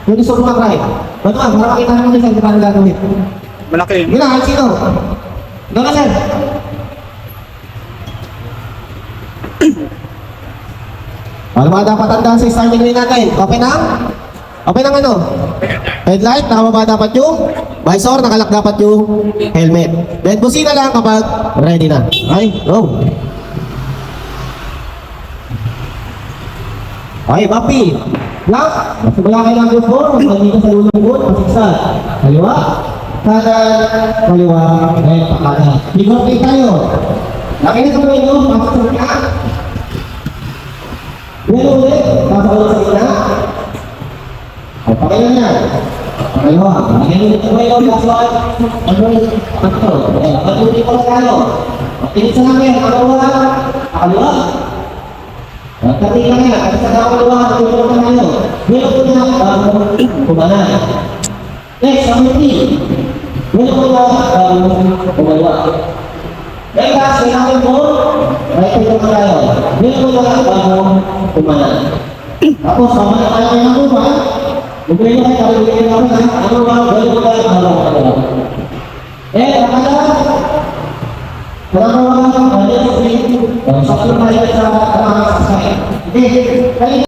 Yung gusto mo mag-right. Ba't ka? Para makita naman sir, paano gagawin. Malaki. Yun na, sino? Doon ka sir. Ano ba dapat tandaan sa starting line natin? Okay na? Okay na ano? Headlight, nakababa dapat yung visor, nakalak dapat yung helmet. Then busina lang kapag ready na. Okay, go. Okay, Papi. Lock. Simula kayo ng group 4. Magdito sa lulong boot. Pasiksa. Kaliwa. Kanan. Kaliwa. Then, pakanan. Figure 8 tayo. Nakinig sa mga ino. Pasok sa gitna. Ngayon ulit. Pasok ulit sa gitna. O, pakilan na. Kaliwa. Ngayon ulit sa mga ino. Pasok. Ano ulit? Panto. Patuloy ko lang tayo. Tingin sa namin. Kaliwa. Kaliwa. Katika nga, at sa kakuluwa, tutulungan tayo. Ngayon ko na, kumana. Next, community. Ngayon ko na, kumalawa. Next, kailangan mo, right ito ka tayo. Ngayon ko na, kumana. Tapos, mamaya tayo kayo ng kuma. Bumili kayo, kalibigyan namin na, ano ba, gano'n ko tayo, nakala. Kalau orang ada sakit, sakit saya sama sasakit. Jadi, kali ini